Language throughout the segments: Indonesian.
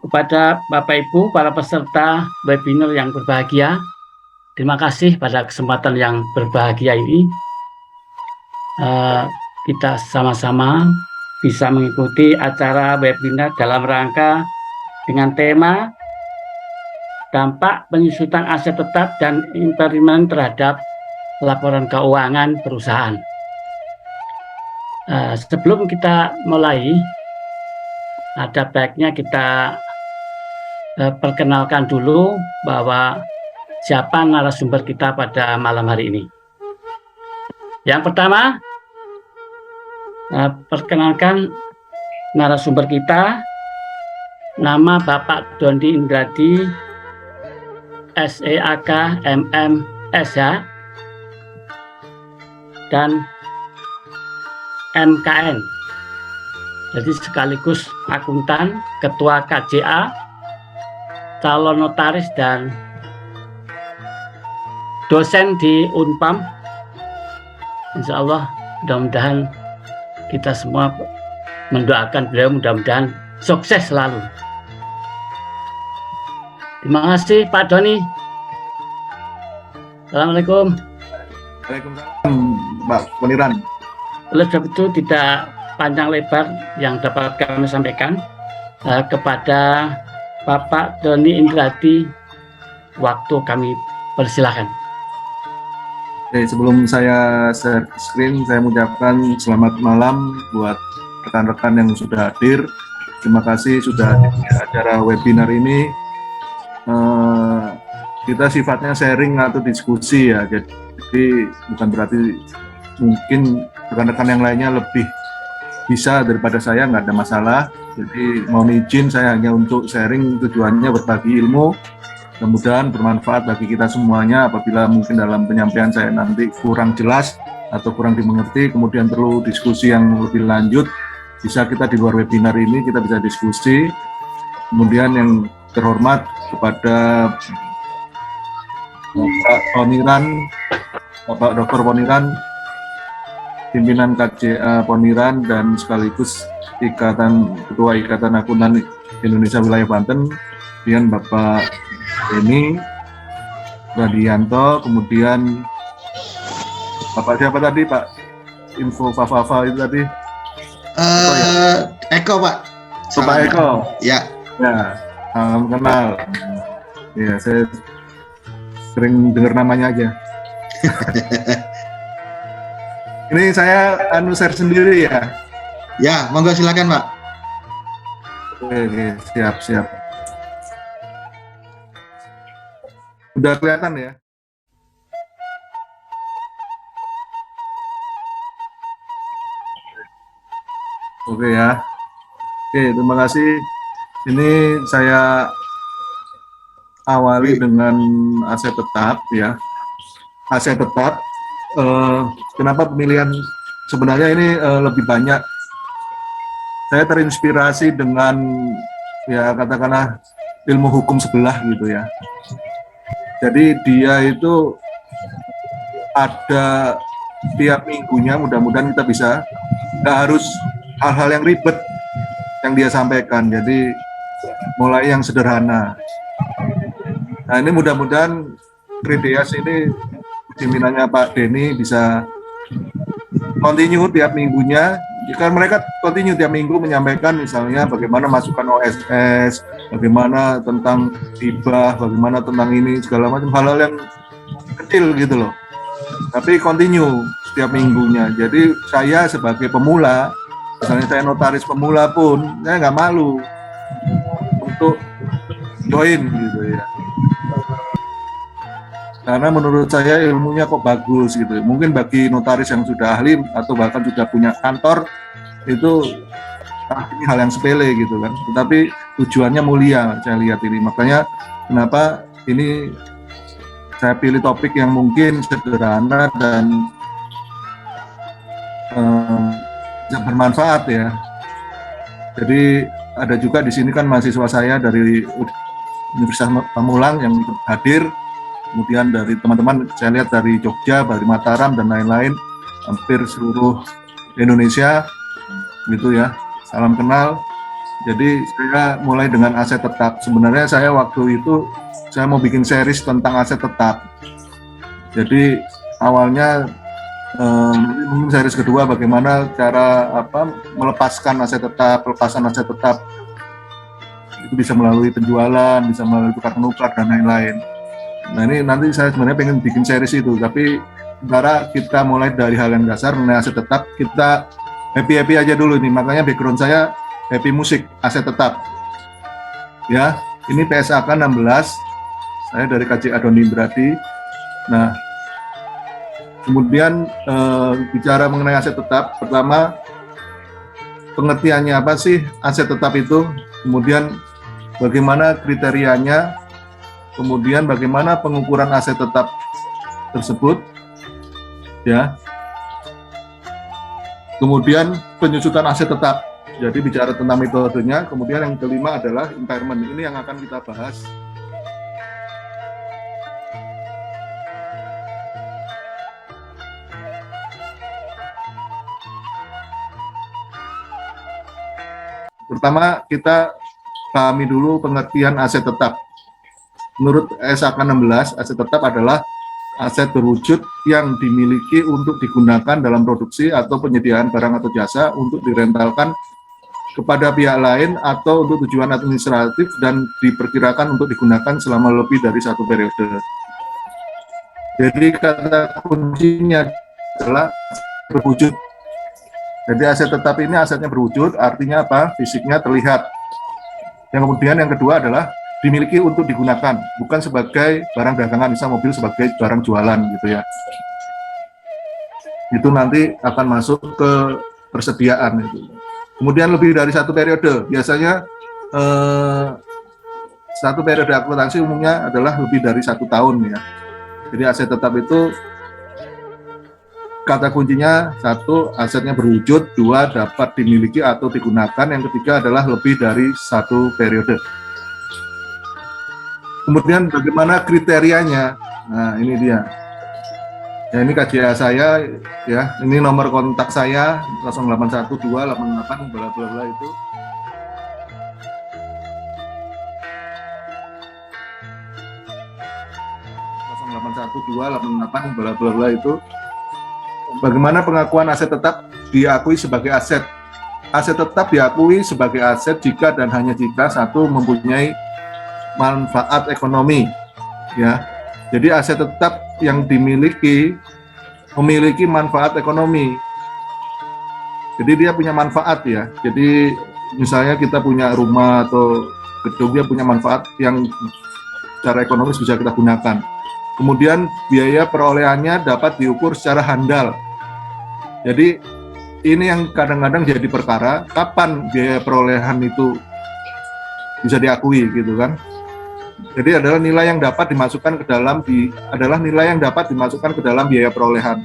Kepada Bapak Ibu, para peserta webinar yang berbahagia, terima kasih pada kesempatan yang berbahagia ini. Kita sama-sama bisa mengikuti acara webinar dalam rangka dengan tema dampak penyusutan aset tetap dan impairment terhadap laporan keuangan perusahaan. Sebelum kita mulai, ada baiknya kita perkenalkan dulu bahwa siapa narasumber kita pada malam hari ini. Yang pertama, perkenalkan narasumber kita, nama Bapak Doni Indradi, SEAK MM SH, dan MKN. Jadi sekaligus akuntan, ketua KJA, calon notaris, dan dosen di Unpam. Insya Allah mudah-mudahan kita semua mendoakan beliau mudah-mudahan sukses selalu. Terima kasih Pak Doni. Assalamualaikum. Waalaikumsalam Mbak Poniran. Oleh sebab itu tidak panjang lebar yang dapat kami sampaikan, kepada Bapak Doni Indradi, waktu kami persilahkan. Oke, sebelum saya share screen, saya mengucapkan selamat malam buat rekan-rekan yang sudah hadir. Terima kasih sudah hadir di acara webinar ini. Kita sifatnya sharing atau diskusi ya, jadi bukan berarti mungkin rekan-rekan yang lainnya lebih bisa daripada saya, nggak ada masalah. Jadi mohon izin, saya hanya untuk sharing, tujuannya berbagi ilmu, mudah-mudahan bermanfaat bagi kita semuanya. Apabila mungkin dalam penyampaian saya nanti kurang jelas atau kurang dimengerti, kemudian perlu diskusi yang lebih lanjut, bisa kita di luar webinar ini kita bisa diskusi. Kemudian yang terhormat kepada Bapak Poniran, Bapak Dr. Poniran, pimpinan KJA Poniran dan sekaligus Ketua Ikatan Akuntan Indonesia Wilayah Banten, kemudian Bapak Deni Radianto, kemudian Bapak siapa tadi Pak? Info Fafa itu tadi? Eko Pak. Bapak Eko. Ya. Ya, salam kenal. Ya, saya sering dengar namanya aja. Ini saya share sendiri ya. Ya, monggo silakan Pak. Oke, siap. Udah kelihatan ya? Oke ya. Oke, terima kasih. Ini saya awali dengan aset tetap ya. Aset tetap. Kenapa pemilihan? Sebenarnya ini lebih banyak. Saya terinspirasi dengan ya katakanlah ilmu hukum sebelah gitu ya. Jadi dia itu ada tiap minggunya, mudah-mudahan kita bisa, nggak harus hal-hal yang ribet yang dia sampaikan. Jadi mulai yang sederhana. Nah ini mudah-mudahan Krideas ini pimpinannya Pak Deni bisa continue tiap minggunya. Jika mereka continue tiap minggu menyampaikan misalnya bagaimana masukan OSS, bagaimana tentang hibah, bagaimana tentang ini segala macam hal-hal yang kecil gitu loh. Tapi continue setiap minggunya. Jadi saya sebagai pemula, misalnya saya notaris pemula pun, saya nggak malu untuk join gitu ya. Karena menurut saya ilmunya kok bagus gitu. Mungkin bagi notaris yang sudah ahli atau bahkan sudah punya kantor itu ini hal yang sepele gitu kan. Tetapi tujuannya mulia saya lihat ini. Makanya kenapa ini saya pilih topik yang mungkin sederhana dan bisa bermanfaat ya. Jadi ada juga di sini kan mahasiswa saya dari Universitas Pamulang yang hadir. Kemudian dari teman-teman saya lihat dari Jogja, dari Mataram dan lain-lain, hampir seluruh Indonesia gitu ya. Salam kenal. Jadi saya mulai dengan aset tetap. Sebenarnya saya waktu itu saya mau bikin series tentang aset tetap. Jadi awalnya mungkin series kedua bagaimana cara melepaskan aset tetap, pelepasan aset tetap itu bisa melalui penjualan, bisa melalui tukar menukar dan lain-lain. Nah ini nanti saya sebenarnya pengen bikin series itu, tapi sementara kita mulai dari hal yang dasar mengenai aset tetap, kita happy aja dulu nih. Makanya background saya happy musik, aset tetap. Ya, ini PSAK 16, saya dari KJA Doni Indrati. Nah, kemudian bicara mengenai aset tetap, pertama pengertiannya apa sih aset tetap itu, kemudian bagaimana kriterianya, kemudian bagaimana pengukuran aset tetap tersebut, ya. Kemudian penyusutan aset tetap. Jadi bicara tentang metodenya, kemudian yang kelima adalah impairment. Ini yang akan kita bahas. Pertama, kita pahami dulu pengertian aset tetap. Menurut SAK 16, aset tetap adalah aset berwujud yang dimiliki untuk digunakan dalam produksi atau penyediaan barang atau jasa untuk direntalkan kepada pihak lain atau untuk tujuan administratif dan diperkirakan untuk digunakan selama lebih dari satu periode. Jadi kata kuncinya adalah berwujud. Jadi aset tetap ini asetnya berwujud, artinya apa? Fisiknya terlihat. Yang kemudian yang kedua adalah dimiliki untuk digunakan, bukan sebagai barang dagangan, misal mobil sebagai barang jualan gitu ya. Itu nanti akan masuk ke persediaan itu. Kemudian lebih dari satu periode, biasanya satu periode akuntansi umumnya adalah lebih dari 1 tahun ya. Jadi aset tetap itu kata kuncinya, satu, asetnya berwujud, dua, dapat dimiliki atau digunakan, yang ketiga adalah lebih dari satu periode. Kemudian bagaimana kriterianya? Nah ini dia. Ya ini KJA saya, ya ini nomor kontak saya 081288 bla bla bla itu. bla bla bla itu. Bagaimana pengakuan aset tetap diakui sebagai aset? Aset tetap diakui sebagai aset jika dan hanya jika satu mempunyai manfaat ekonomi, ya. Jadi aset tetap yang memiliki manfaat ekonomi. Jadi dia punya manfaat ya. Jadi misalnya kita punya rumah atau gedung, dia punya manfaat yang secara ekonomis bisa kita gunakan. Kemudian biaya perolehannya dapat diukur secara handal. Jadi ini yang kadang-kadang jadi perkara, kapan biaya perolehan itu bisa diakui gitu kan? Jadi adalah nilai yang dapat dimasukkan ke dalam biaya perolehan.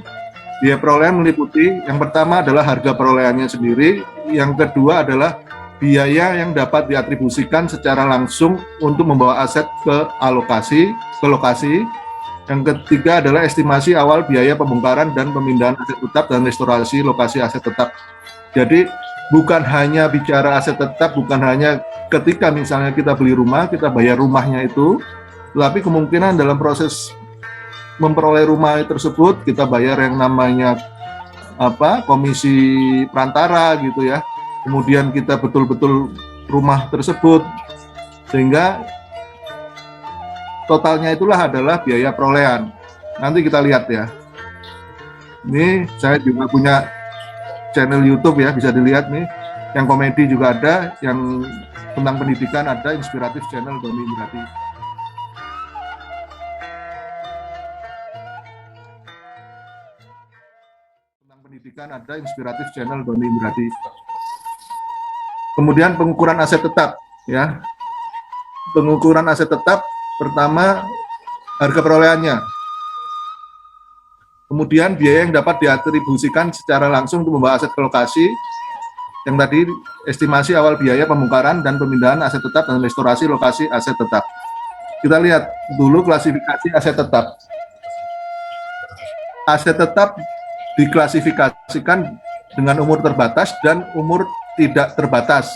Biaya perolehan meliputi yang pertama adalah harga perolehannya sendiri, yang kedua adalah biaya yang dapat diatribusikan secara langsung untuk membawa aset ke lokasi. Yang ketiga adalah estimasi awal biaya pembongkaran dan pemindahan aset tetap dan restorasi lokasi aset tetap. Jadi bukan hanya bicara aset tetap, bukan hanya ketika misalnya kita beli rumah, kita bayar rumahnya itu, tapi kemungkinan dalam proses memperoleh rumah tersebut kita bayar yang namanya komisi perantara gitu ya. Kemudian kita betul-betul rumah tersebut, sehingga totalnya itulah adalah biaya perolehan. Nanti kita lihat ya. Ini saya juga punya channel YouTube ya, bisa dilihat nih. Yang komedi juga ada, yang tentang pendidikan ada, inspiratif channel Doni Indrati. Tentang pendidikan ada, inspiratif channel Doni Indrati. Kemudian pengukuran aset tetap ya. Pengukuran aset tetap pertama harga perolehannya. Kemudian biaya yang dapat diatribusikan secara langsung untuk membawa aset ke lokasi. Yang tadi estimasi awal biaya pembongkaran dan pemindahan aset tetap dan restorasi lokasi aset tetap. Kita lihat dulu klasifikasi aset tetap. Aset tetap diklasifikasikan dengan umur terbatas dan umur tidak terbatas.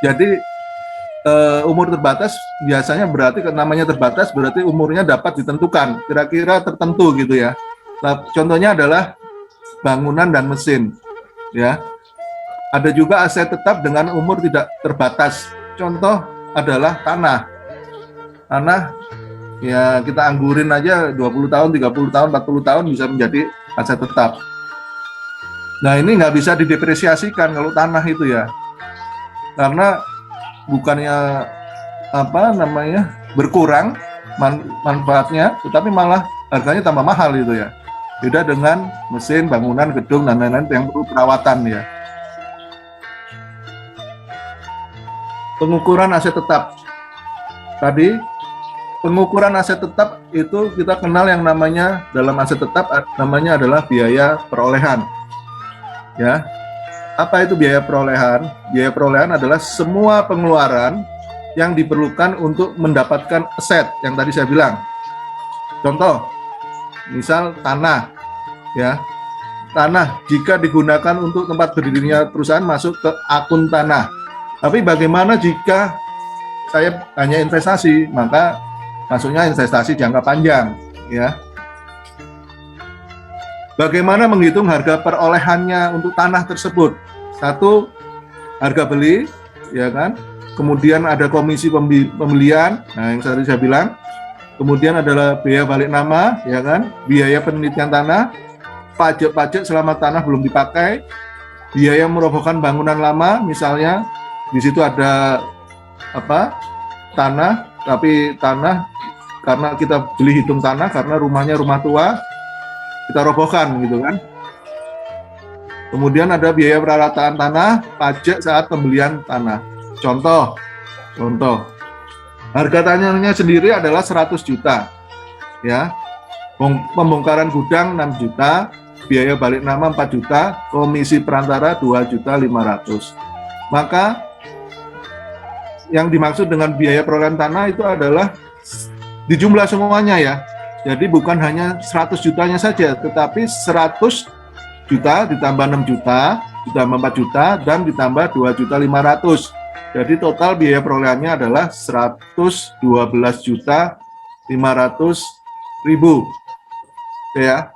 Jadi umur terbatas biasanya berarti namanya terbatas berarti umurnya dapat ditentukan, kira-kira tertentu gitu ya. Nah, contohnya adalah bangunan dan mesin, ya. Ada juga aset tetap dengan umur tidak terbatas. Contoh adalah tanah. Tanah ya kita anggurin aja 20 tahun, 30 tahun, 40 tahun bisa menjadi aset tetap. Nah, ini nggak bisa didepresiasikan kalau tanah itu ya. Karena bukannya berkurang manfaatnya, tetapi malah harganya tambah mahal itu ya. Beda dengan mesin, bangunan, gedung dan lain-lain yang perlu perawatan ya. Pengukuran aset tetap. Tadi pengukuran aset tetap itu kita kenal yang namanya dalam aset tetap namanya adalah biaya perolehan. Ya. Apa itu biaya perolehan? Biaya perolehan adalah semua pengeluaran yang diperlukan untuk mendapatkan aset yang tadi saya bilang. Contoh, misal tanah, ya. Tanah jika digunakan untuk tempat berdirinya perusahaan masuk ke akun tanah. Tapi bagaimana jika saya hanya investasi, maka masuknya investasi jangka panjang, ya. Bagaimana menghitung harga perolehannya untuk tanah tersebut? Satu, harga beli, ya kan? Kemudian ada komisi pembelian, nah yang tadi saya bilang. Kemudian adalah biaya balik nama, ya kan? Biaya penelitian tanah, pajak-pajak selama tanah belum dipakai, biaya merobohkan bangunan lama, misalnya di situ ada tanah, tapi tanah karena kita beli hitung tanah karena rumahnya rumah tua, kita robohkan gitu kan. Kemudian ada biaya peralatan tanah, pajak saat pembelian tanah. Contoh, harga tanahnya sendiri adalah 100 juta, ya. Pembongkaran gudang 6 juta, biaya balik nama 4 juta, komisi perantara 2.500.000. Maka yang dimaksud dengan biaya perolehan tanah itu adalah dijumlah semuanya ya. Jadi bukan hanya 100 jutanya saja, tetapi 100 juta ditambah 6 juta, ditambah 4 juta, dan ditambah 2.500.000. Jadi total biaya perolehannya adalah 112.500.000. Ya.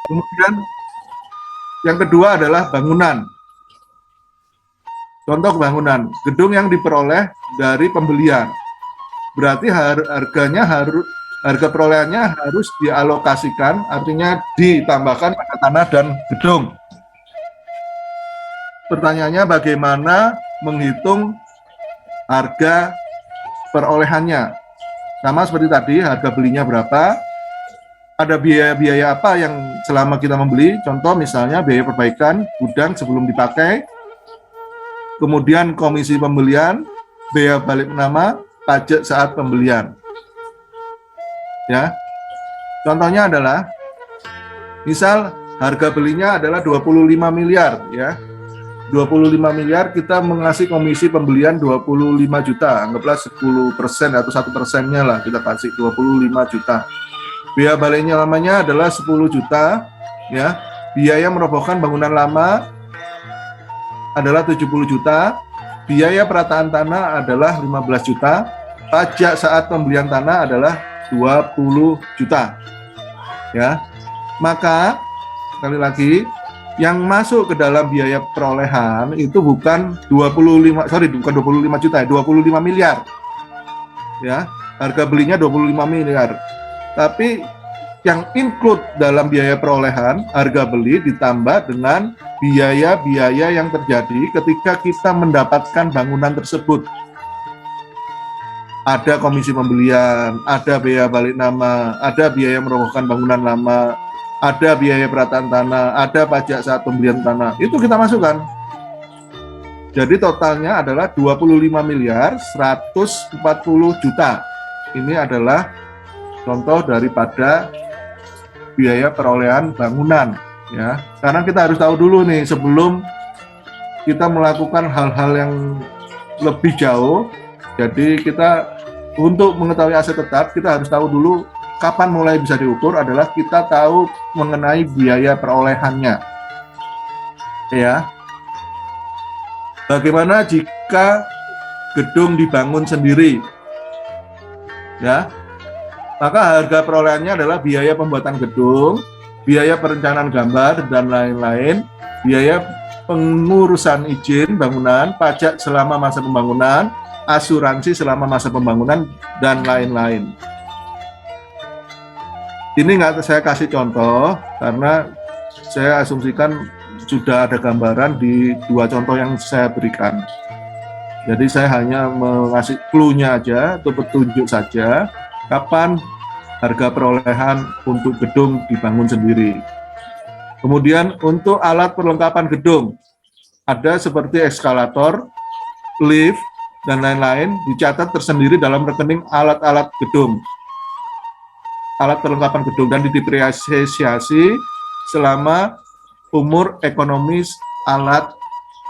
Kemudian yang kedua adalah bangunan. Contoh bangunan, gedung yang diperoleh dari pembelian. Berarti harga perolehannya harus dialokasikan, artinya ditambahkan pada tanah dan gedung. Pertanyaannya bagaimana menghitung harga perolehannya? Sama seperti tadi, harga belinya berapa, ada biaya-biaya apa yang selama kita membeli, contoh misalnya biaya perbaikan gudang sebelum dipakai, kemudian komisi pembelian, biaya balik nama, pajak saat pembelian. Ya. Contohnya adalah misal harga belinya adalah 25 miliar ya. 25 miliar kita mengasih komisi pembelian 25 juta, anggaplah 10% atau 1%-nya lah kita kasih 25 juta. Biaya baliknya lamanya adalah 10 juta ya. Biaya merobohkan bangunan lama adalah 70 juta. Biaya perataan tanah adalah 15 juta. Pajak saat pembelian tanah adalah 20 juta. Ya. Maka sekali lagi yang masuk ke dalam biaya perolehan itu bukan 25 juta, 25 miliar. Ya, harga belinya 25 miliar. Tapi yang include dalam biaya perolehan, harga beli ditambah dengan biaya-biaya yang terjadi ketika kita mendapatkan bangunan tersebut. Ada komisi pembelian, ada biaya balik nama, ada biaya merobohkan bangunan lama, ada biaya perataan tanah, ada pajak saat pembelian tanah. Itu kita masukkan. Jadi totalnya adalah 25 miliar 140 juta. Ini adalah contoh daripada biaya perolehan bangunan ya. Karena kita harus tahu dulu nih sebelum kita melakukan hal-hal yang lebih jauh. Jadi kita untuk mengetahui aset tetap kita harus tahu dulu kapan mulai bisa diukur adalah kita tahu mengenai biaya perolehannya. Ya. Bagaimana jika gedung dibangun sendiri? Ya, maka harga perolehannya adalah biaya pembuatan gedung, biaya perencanaan gambar dan lain-lain, biaya pengurusan izin bangunan, pajak selama masa pembangunan, asuransi selama masa pembangunan, dan lain-lain. Ini nggak saya kasih contoh karena saya asumsikan sudah ada gambaran di 2 contoh yang saya berikan. Jadi saya hanya mengasih clue-nya aja atau petunjuk saja kapan harga perolehan untuk gedung dibangun sendiri. Kemudian untuk alat perlengkapan gedung, ada seperti eskalator, lift, dan lain-lain dicatat tersendiri dalam rekening alat-alat gedung. Alat perlengkapan gedung dan didepresiasi selama umur ekonomis alat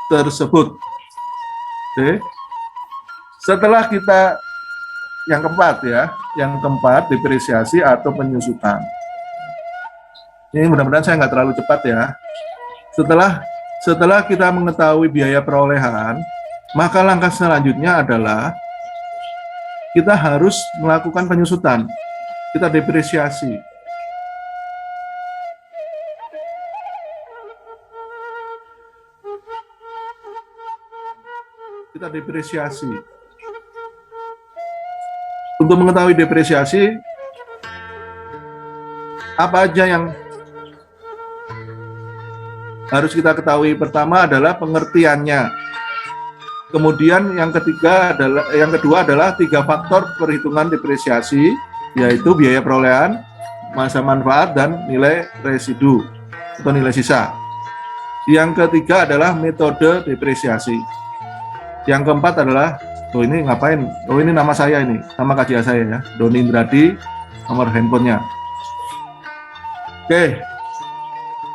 tersebut. Oke. Setelah kita yang keempat depresiasi atau penyusutan. Ini mudah-mudahan saya nggak terlalu cepat ya. Setelah kita mengetahui biaya perolehan, maka langkah selanjutnya adalah kita harus melakukan penyusutan. Kita depresiasi. Kita depresiasi. Untuk mengetahui depresiasi, apa aja yang harus kita ketahui? Pertama adalah pengertiannya. Kemudian yang kedua adalah 3 faktor perhitungan depresiasi, yaitu biaya perolehan, masa manfaat, dan nilai residu atau nilai sisa. Yang ketiga adalah metode depresiasi. Yang keempat adalah, ini ngapain? Ini nama saya ini, nama KJA saya ya, Doni Indradi, nomor handphonenya. Oke,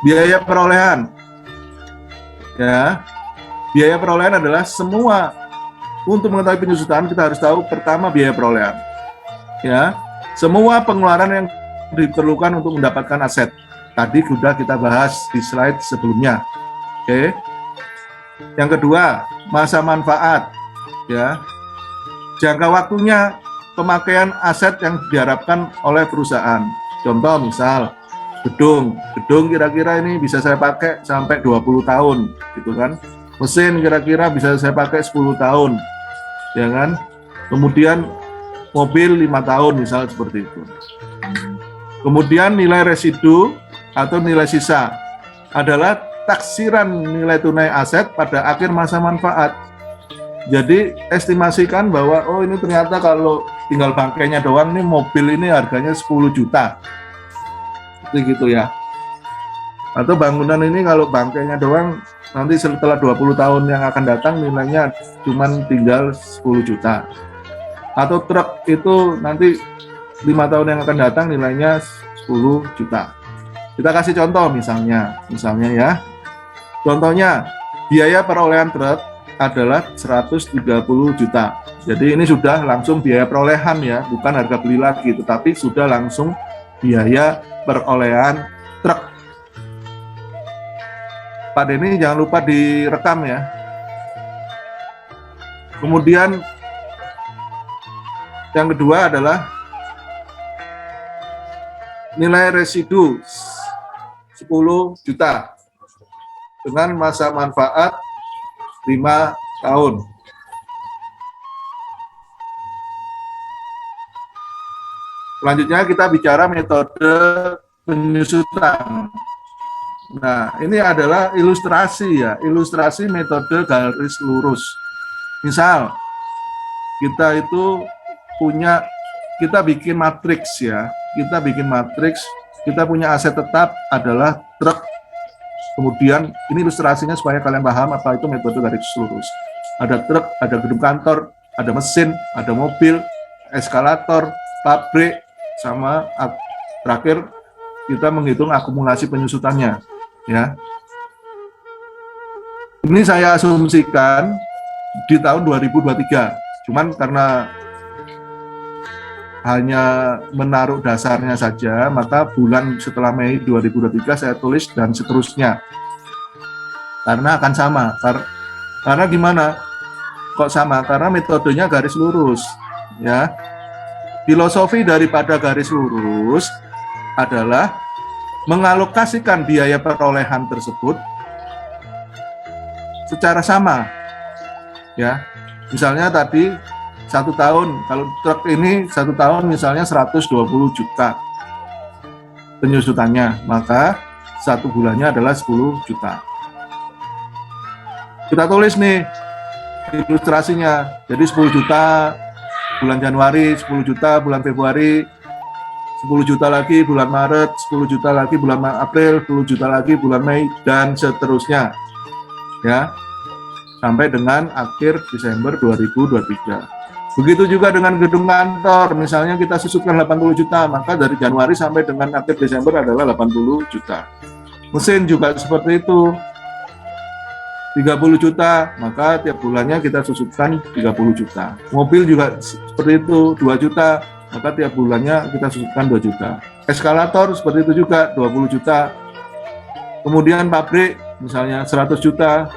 biaya perolehan. Ya, biaya perolehan adalah semua. Untuk mengetahui penyusutan kita harus tahu pertama biaya perolehan. Ya, semua pengeluaran yang diperlukan untuk mendapatkan aset. Tadi sudah kita bahas di slide sebelumnya. Oke. Yang kedua, masa manfaat. Ya. Jangka waktunya pemakaian aset yang diharapkan oleh perusahaan. Contoh misal gedung kira-kira ini bisa saya pakai sampai 20 tahun, gitu kan. Mesin kira-kira bisa saya pakai 10 tahun. Ya kan? Kemudian mobil 5 tahun misal seperti itu. Kemudian nilai residu atau nilai sisa adalah taksiran nilai tunai aset pada akhir masa manfaat. Jadi estimasikan bahwa ini ternyata kalau tinggal bangkainya doang nih mobil ini harganya 10 juta. Seperti gitu ya. Atau bangunan ini kalau bangkainya doang nanti setelah 20 tahun yang akan datang nilainya cuman tinggal 10 juta. Atau truk itu nanti 5 tahun yang akan datang nilainya 10 juta. Kita kasih contoh misalnya ya. Contohnya biaya perolehan truk adalah 130 juta. Jadi ini sudah langsung biaya perolehan ya, bukan harga beli lagi, tetapi sudah langsung biaya perolehan truk. Pak Denny jangan lupa direkam ya. Kemudian yang kedua adalah nilai residu 10 juta dengan masa manfaat 5 tahun. Selanjutnya kita bicara metode penyusutan. Nah, ini adalah ilustrasi ya, ilustrasi metode garis lurus. Misal, kita bikin matriks ya, kita punya aset tetap adalah truk. Kemudian ini ilustrasinya supaya kalian paham apa itu metode garis lurus. Ada truk, ada gedung kantor, ada mesin, ada mobil, eskalator, pabrik, sama terakhir kita menghitung akumulasi penyusutannya. Ya, ini saya asumsikan di tahun 2023. Cuman karena hanya menaruh dasarnya saja, maka bulan setelah Mei 2023 saya tulis dan seterusnya. Karena akan sama, Karena gimana? Kok sama? Karena metodenya garis lurus, ya. Filosofi daripada garis lurus adalah mengalokasikan biaya perolehan tersebut secara sama, ya. Misalnya tadi 1 tahun, kalau truk ini 1 tahun misalnya 120 juta penyusutannya, maka 1 bulannya adalah 10 juta. Kita tulis nih ilustrasinya, jadi 10 juta bulan Januari, 10 juta bulan Februari, 10 juta lagi bulan Maret, 10 juta lagi bulan April, 10 juta lagi bulan Mei, dan seterusnya, ya, sampai dengan akhir Desember 2023. Begitu juga dengan gedung kantor, misalnya kita susutkan 80 juta, maka dari Januari sampai dengan akhir Desember adalah 80 juta. Mesin juga seperti itu, 30 juta, maka tiap bulannya kita susutkan 30 juta. Mobil juga seperti itu, 2 juta, maka tiap bulannya kita susutkan 2 juta. Eskalator seperti itu juga, 20 juta. Kemudian pabrik, misalnya 100 juta.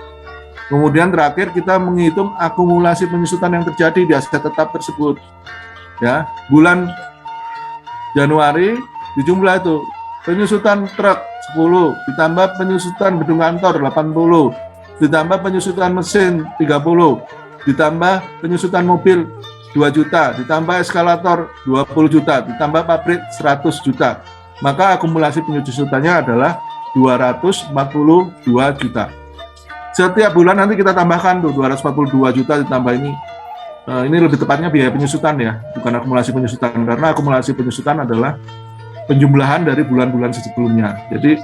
Kemudian terakhir kita menghitung akumulasi penyusutan yang terjadi di aset tetap tersebut. Ya, bulan Januari dijumlah itu penyusutan truk 10, ditambah penyusutan gedung kantor 80, ditambah penyusutan mesin 30, ditambah penyusutan mobil 2 juta, ditambah eskalator 20 juta, ditambah pabrik 100 juta. Maka akumulasi penyusutannya adalah 242 juta. Setiap bulan nanti kita tambahkan tuh 242 juta ditambah ini. Ini lebih tepatnya biaya penyusutan ya, bukan akumulasi penyusutan, karena akumulasi penyusutan adalah penjumlahan dari bulan-bulan sebelumnya. Jadi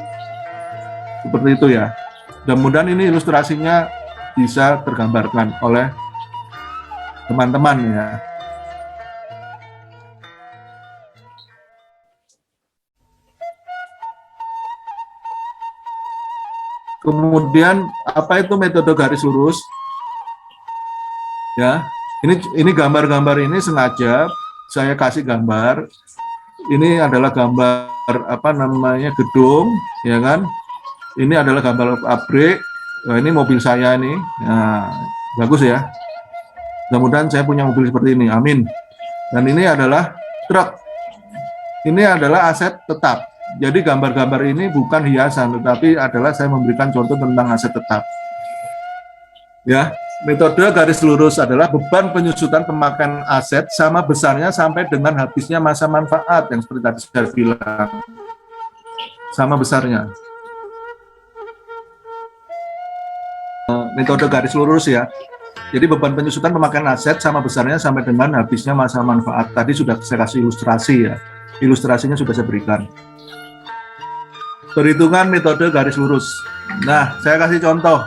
seperti itu ya. Mudah-mudahan ini ilustrasinya bisa tergambarkan oleh teman-teman ya. Kemudian apa itu metode garis lurus? Ya, ini gambar-gambar ini sengaja saya kasih gambar. Ini adalah gambar apa namanya gedung, ya kan? Ini adalah gambar pabrik. Nah, ini mobil saya ini. Nah, bagus ya. Mudah-mudahan saya punya mobil seperti ini. Amin. Dan ini adalah truk. Ini adalah aset tetap. Jadi gambar-gambar ini bukan hiasan, tetapi adalah saya memberikan contoh tentang aset tetap. Ya, metode garis lurus adalah beban penyusutan pemakaian aset sama besarnya sampai dengan habisnya masa manfaat yang seperti tadi saya bilang. Sama besarnya. Metode garis lurus ya. Jadi beban penyusutan pemakaian aset sama besarnya sampai dengan habisnya masa manfaat. Tadi sudah saya kasih ilustrasi ya. Ilustrasinya sudah saya berikan. Perhitungan metode garis lurus. Nah, saya kasih contoh.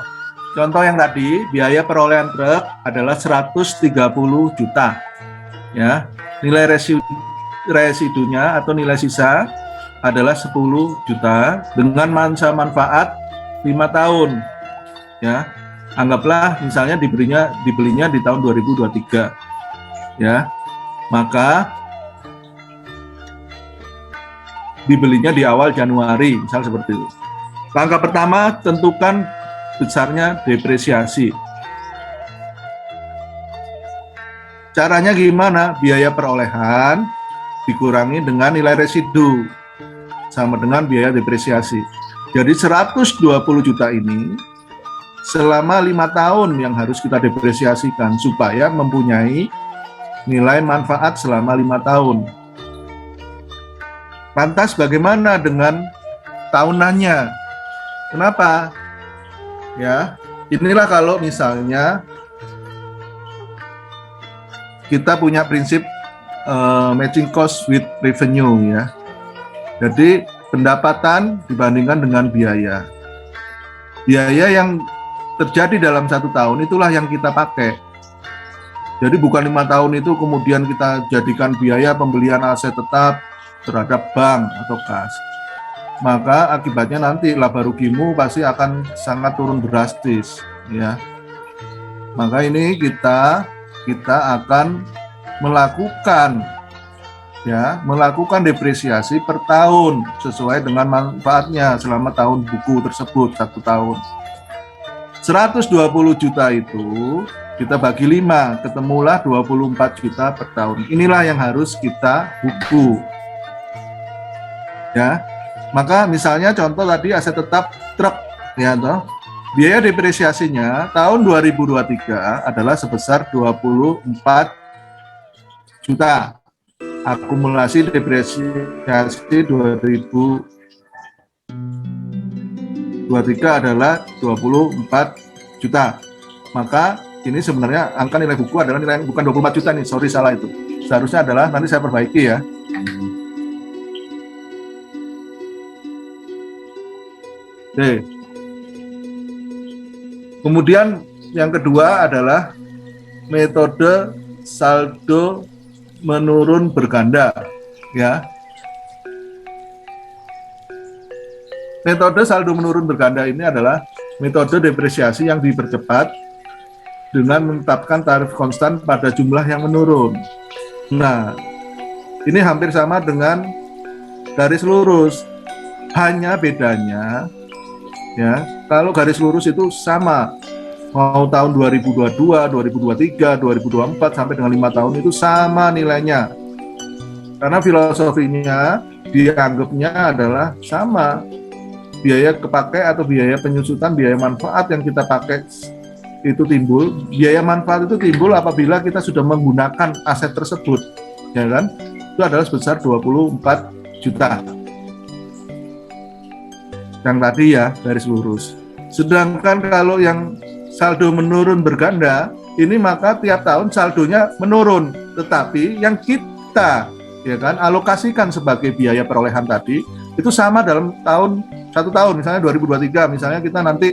Contoh yang tadi, biaya perolehan truk adalah 130 juta. Ya, nilai residunya atau nilai sisa adalah 10 juta dengan masa manfaat 5 tahun. Ya, anggaplah misalnya dibelinya di tahun 2023. Ya, maka dibelinya di awal Januari, misal seperti itu. Langkah pertama, tentukan besarnya depresiasi. Caranya gimana? Biaya perolehan dikurangi dengan nilai residu, sama dengan biaya depresiasi. Jadi 120 juta ini selama 5 tahun yang harus kita depresiasikan supaya mempunyai nilai manfaat selama 5 tahun. Lantas bagaimana dengan tahunannya? Kenapa? Ya, inilah kalau misalnya kita punya prinsip matching cost with revenue ya. Jadi pendapatan dibandingkan dengan biaya. Biaya yang terjadi dalam 1 tahun itulah yang kita pakai. Jadi bukan 5 tahun itu kemudian kita jadikan biaya pembelian aset tetap terhadap bank atau kas, maka akibatnya nanti laba rugimu pasti akan sangat turun drastis ya. Maka ini kita akan melakukan depresiasi per tahun sesuai dengan manfaatnya selama tahun buku tersebut 1 tahun. 120 juta itu kita bagi 5, ketemulah 24 juta per tahun. Inilah yang harus kita buku. Ya. Maka misalnya contoh tadi aset tetap truk, ya toh. Biaya depresiasinya tahun 2023 adalah sebesar 24 juta. Akumulasi depresiasi 2023 adalah 24 juta. Maka ini sebenarnya angka nilai buku adalah nilai bukan 24 juta nih, sorry salah itu. Seharusnya adalah, nanti saya perbaiki ya. Oke. Kemudian yang kedua adalah metode saldo menurun berganda, ya. Metode saldo menurun berganda ini adalah metode depresiasi yang dipercepat dengan menetapkan tarif konstan pada jumlah yang menurun. Nah, ini hampir sama dengan garis lurus, hanya bedanya ya, kalau garis lurus itu sama, mau tahun 2022, 2023, 2024 sampai dengan 5 tahun itu sama nilainya. Karena filosofinya dianggapnya adalah sama. Biaya kepakai atau biaya penyusutan, biaya manfaat yang kita pakai itu timbul. Biaya manfaat itu timbul apabila kita sudah menggunakan aset tersebut, ya kan? Itu adalah sebesar 24 juta. Yang tadi ya, garis lurus. Sedangkan kalau yang saldo menurun berganda, ini maka tiap tahun saldonya menurun. Tetapi yang kita ya kan alokasikan sebagai biaya perolehan tadi, itu sama dalam satu tahun, misalnya 2023, misalnya kita nanti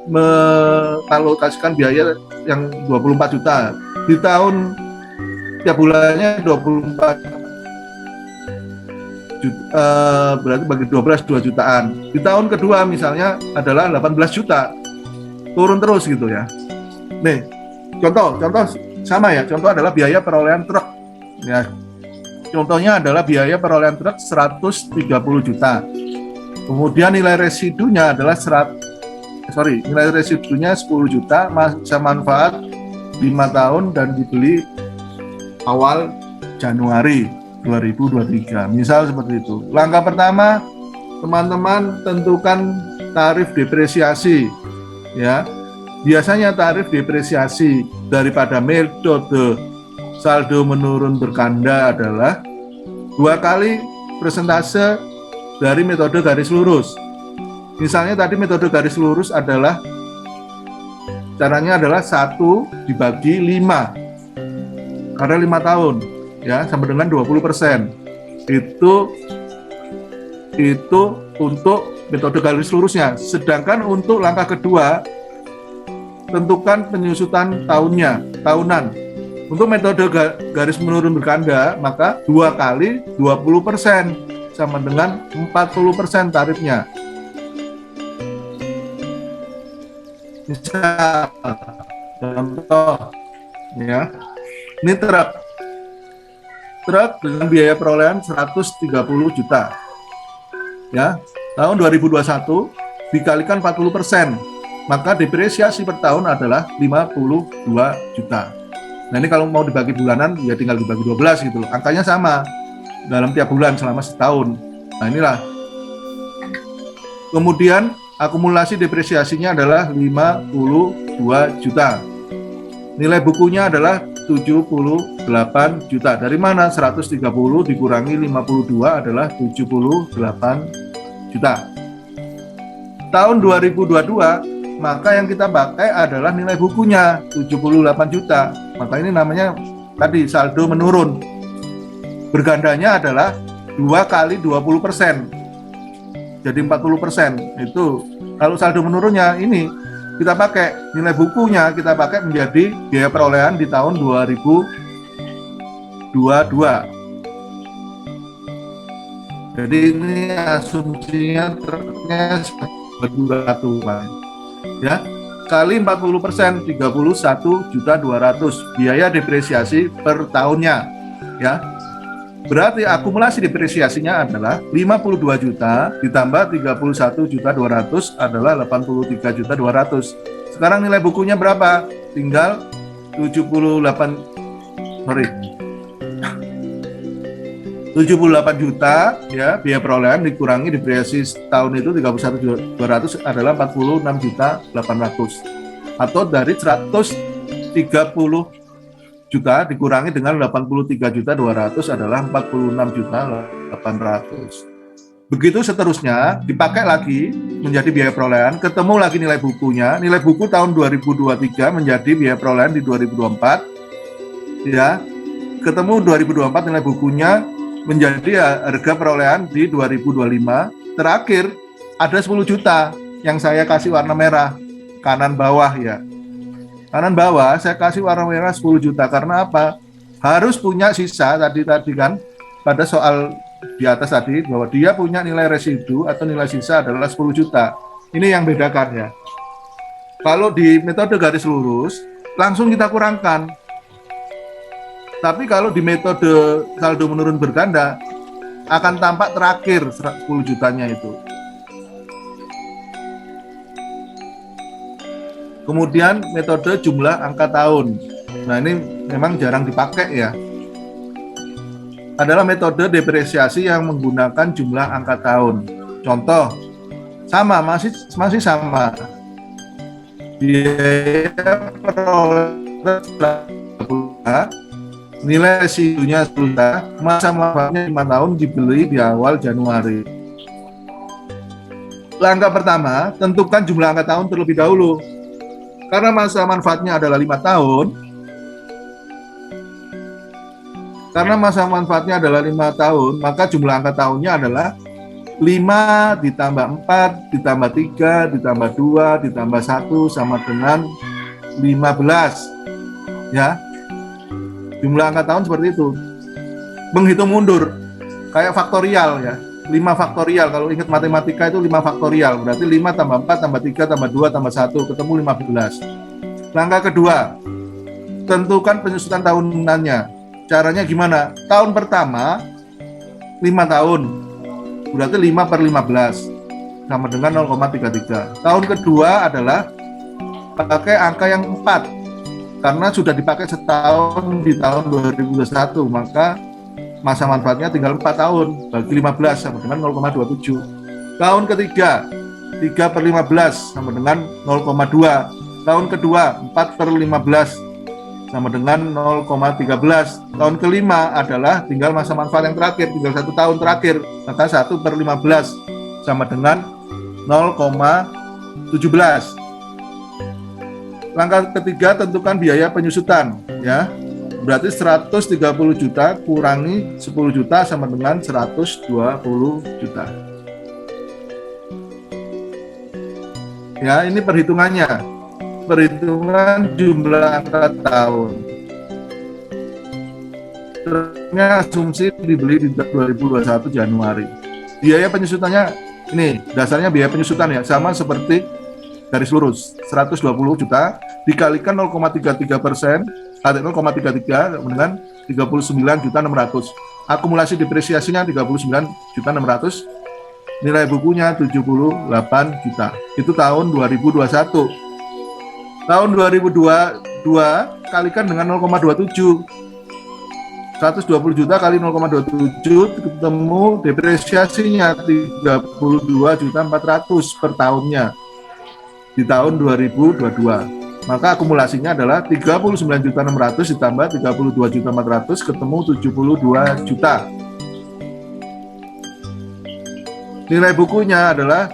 mengalokasikan biaya yang 24 juta. Di tahun tiap bulannya 24 juta, berarti bagi 12 2 jutaan. Di tahun kedua misalnya adalah 18 juta. Turun terus gitu ya. Nih, contoh sama ya. Contoh adalah biaya perolehan truk. Ya. Contohnya adalah biaya perolehan truk 130 juta. Kemudian nilai residunya adalah nilai residunya 10 juta, masa manfaat 5 tahun dan dibeli awal Januari 2023. Misal seperti itu. Langkah pertama, teman-teman tentukan tarif depresiasi. Ya, biasanya tarif depresiasi daripada metode saldo menurun berganda adalah 2 kali persentase dari metode garis lurus. Misalnya tadi metode garis lurus adalah caranya adalah 1 dibagi 5 karena 5 tahun ya, sama dengan 20%. Itu untuk metode garis lurusnya. Sedangkan untuk langkah kedua, tentukan penyusutan tahunan. Untuk metode garis menurun berganda, maka 2 kali 20% sama dengan 40% tarifnya. Misal, contoh, ya, ini truk dengan biaya perolehan 130 juta. Ya, tahun 2021 dikalikan 40%, maka depresiasi per tahun adalah 52 juta. Nah, ini kalau mau dibagi bulanan ya tinggal dibagi 12 gitu loh. Angkanya sama dalam tiap bulan selama setahun. Nah, inilah. Kemudian akumulasi depresiasinya adalah 52 juta. Nilai bukunya adalah 78 juta. Dari mana? 130 dikurangi 52 adalah 78 juta. Tahun 2022, maka yang kita pakai adalah nilai bukunya 78 juta. Maka ini namanya tadi saldo menurun. Bergandanya adalah 2 kali 20%. Jadi 40%. Itu kalau saldo menurunnya ini kita pakai nilai bukunya, kita pakai menjadi biaya perolehan di tahun 2022. Jadi ini asumsinya truknya batu ya, kali 40%, 31.200.000 biaya depresiasi per tahunnya ya. Berarti akumulasi depresiasinya adalah 52 juta ditambah 31.200.000 adalah 83.200.000. Sekarang nilai bukunya berapa? Tinggal 78 juta ya, biaya perolehan dikurangi depresiasi tahun itu 31.200 adalah 46.800, atau dari 130 juta dikurangi dengan 83.200 adalah 46.800. Begitu seterusnya, dipakai lagi menjadi biaya perolehan, ketemu lagi nilai bukunya. Nilai buku tahun 2023 menjadi biaya perolehan di 2024. Ya, ketemu 2024 nilai bukunya menjadi harga perolehan di 2025. Terakhir ada 10 juta yang saya kasih warna merah kanan bawah ya. Kanan bawah saya kasih warna merah 10 juta karena apa? Harus punya sisa tadi kan pada soal di atas tadi bahwa dia punya nilai residu atau nilai sisa adalah 10 juta. Ini yang bedakan ya. Kalau di metode garis lurus langsung kita kurangkan. Tapi kalau di metode saldo menurun berganda akan tampak terakhir 10 jutanya itu. Kemudian metode jumlah angka tahun. Nah, ini memang jarang dipakai ya. Adalah metode depresiasi yang menggunakan jumlah angka tahun. Contoh, sama masih sama. Biaya perolehan nilai residunya 10 juta, masa manfaatnya 5 tahun dibeli di awal Januari. Langkah pertama, tentukan jumlah angka tahun terlebih dahulu. Karena masa manfaatnya adalah 5 tahun, maka jumlah angka tahunnya adalah 5 ditambah 4 ditambah 3 ditambah 2 ditambah 1 sama dengan 15 ya. Jumlah angka tahun seperti itu. Menghitung mundur kayak faktorial ya. 5 faktorial, kalau ingat matematika itu 5 faktorial, berarti 5 tambah 4 tambah 3 tambah 2 tambah 1 ketemu 15. Langkah kedua, tentukan penyusutan tahunannya. Caranya gimana? Tahun pertama 5 tahun, berarti 5 per 15 sama dengan 0,33. Tahun kedua adalah pakai angka yang 4 karena sudah dipakai setahun di tahun 2021, maka masa manfaatnya tinggal 4 tahun bagi 15 sama dengan 0,27. Tahun ketiga 3 per 15 sama dengan 0,2. Tahun kedua 4 per 15 sama dengan 0,13. Tahun kelima adalah tinggal masa manfaat yang terakhir, tinggal 1 tahun terakhir, maka 1 per 15 sama dengan 0,17. Langkah ketiga, tentukan biaya penyusutan ya. Berarti 130 juta kurangi 10 juta sama dengan 120 juta. Ya, ini perhitungannya. Perhitungan jumlah angka tahun. Terusnya asumsi dibeli di 2021 Januari. Biaya penyusutannya ini, dasarnya biaya penyusutan ya, sama seperti garis lurus, 120 juta dikalikan 0,33%, atau 0,33 dengan 39.600. Akumulasi depresiasinya 39.600. Nilai bukunya 78 juta. Itu tahun 2021. Tahun 2022 kalikan dengan 0,27. 120 juta kali 0,27 ketemu depresiasinya 32.400 per tahunnya di tahun 2022. Maka akumulasinya adalah 39.600 ditambah 32.400 ketemu 72 juta. Nilai bukunya adalah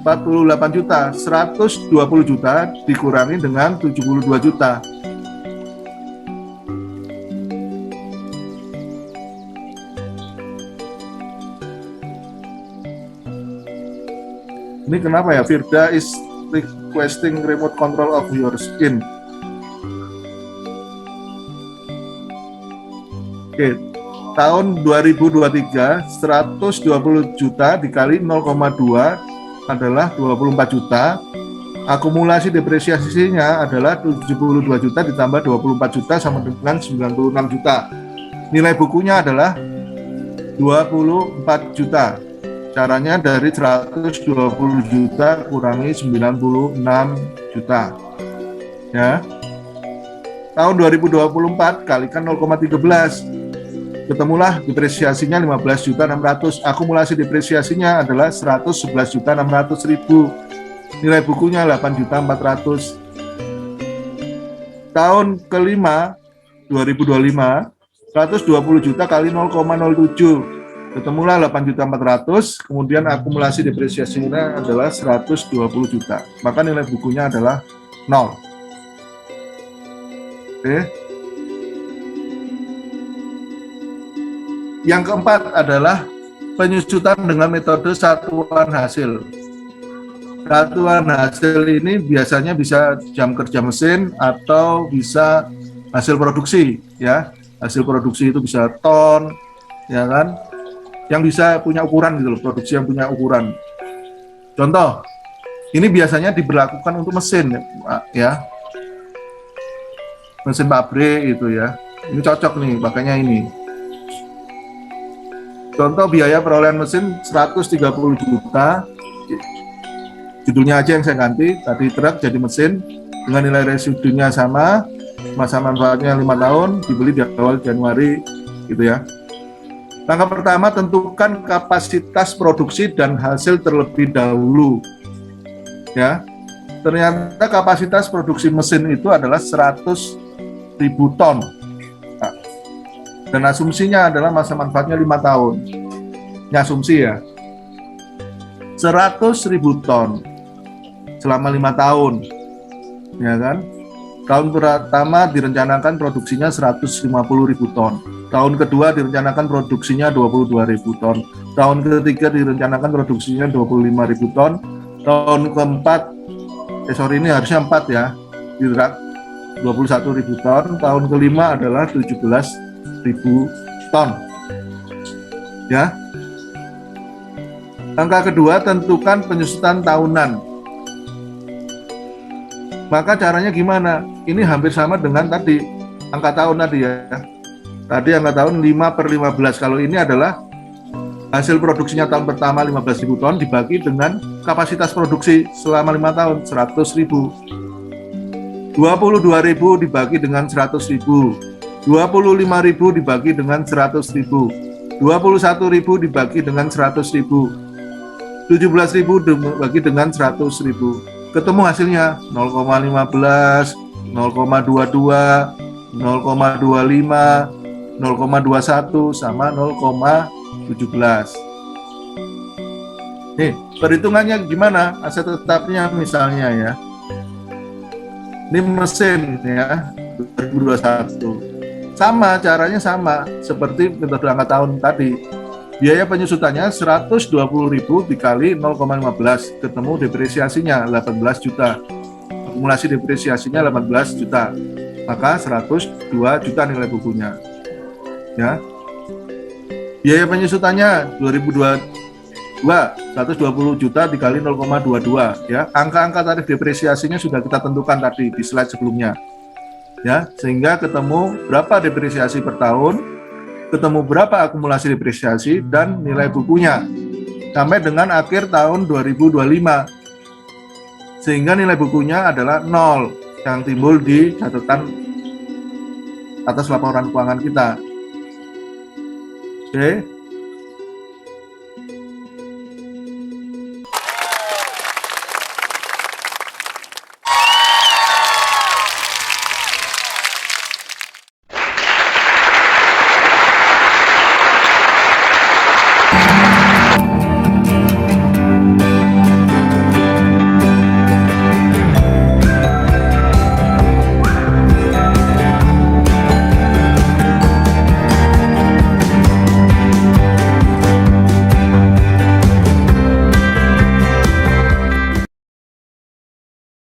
48 juta, 120 juta dikurangi dengan 72 juta. Ini kenapa ya? Firda is requesting remote control of your skin. Oke, tahun 2023 120 juta dikali 0,2 adalah 24 juta. Akumulasi depresiasinya adalah 72 juta ditambah 24 juta sama dengan 96 juta. Nilai bukunya adalah 24 juta. Caranya dari 120 juta kurangi 96 juta. Ya. Tahun 2024 kalikan 0,13. Ketemulah depresiasinya 15.600.000. Akumulasi depresiasinya adalah 111.600.000. Nilai bukunya 8.400.000. Tahun kelima 2025 120 juta kali 0,07. Ketemulah 8.400.000, kemudian akumulasi depresiasinya adalah 120 juta. Maka nilai bukunya adalah 0. Oke. Yang keempat adalah penyusutan dengan metode satuan hasil. Satuan hasil ini biasanya bisa jam kerja mesin atau bisa hasil produksi, ya. Hasil produksi itu bisa ton, ya kan? Yang bisa punya ukuran gitu loh, produksi yang punya ukuran. Contoh, ini biasanya diberlakukan untuk mesin, ya. Mesin pabrik itu ya. Ini cocok nih, makanya ini. Contoh biaya perolehan mesin 130 juta. Judulnya aja yang saya ganti, tadi truk jadi mesin dengan nilai residunya sama, masa manfaatnya 5 tahun, dibeli di awal Januari gitu ya. Langkah pertama, tentukan kapasitas produksi dan hasil terlebih dahulu. Ya. Ternyata kapasitas produksi mesin itu adalah 100.000 ton. Nah, dan asumsinya adalah masa manfaatnya 5 tahun. Ini asumsi ya. 100.000 ton selama 5 tahun, ya kan? Tahun pertama direncanakan produksinya 150.000 ton. Tahun kedua direncanakan produksinya 22.000 ton. Tahun ketiga direncanakan produksinya 25.000 ton. Tahun keempat, ini harusnya 4 ya, 21.000 ton. Tahun kelima adalah 17.000 ton. Ya. Langkah kedua, tentukan penyusutan tahunan. Maka caranya gimana? Ini hampir sama dengan tadi, angka tahun tadi ya. Tadi angka tahun 5/15. Kalau ini adalah hasil produksinya tahun pertama 15.000 ton dibagi dengan kapasitas produksi selama 5 tahun 100.000. 22.000 dibagi dengan 100.000. 25.000 dibagi dengan 100.000. 21.000 dibagi dengan 100.000. 17.000 dibagi dengan 100.000. Ketemu hasilnya 0,15, 0,22, 0,25, 0,21 sama 0,17. Nih, perhitungannya gimana? Aset tetapnya misalnya ya. Ini mesin ya, 2021. Sama, caranya sama seperti metode angka tahun tadi. Biaya penyusutannya 120.000 dikali 0,15, ketemu depresiasinya 18 juta. Akumulasi depresiasinya 18 juta. Maka 102 juta nilai bukunya. Ya. Biaya penyusutannya 2022 120 juta dikali 0,22 ya. Angka-angka tarif depresiasinya sudah kita tentukan tadi di slide sebelumnya. Ya, sehingga ketemu berapa depresiasi per tahun, ketemu berapa akumulasi depresiasi dan nilai bukunya sampai dengan akhir tahun 2025, sehingga nilai bukunya adalah 0 yang timbul di catatan atas laporan keuangan kita. Oke.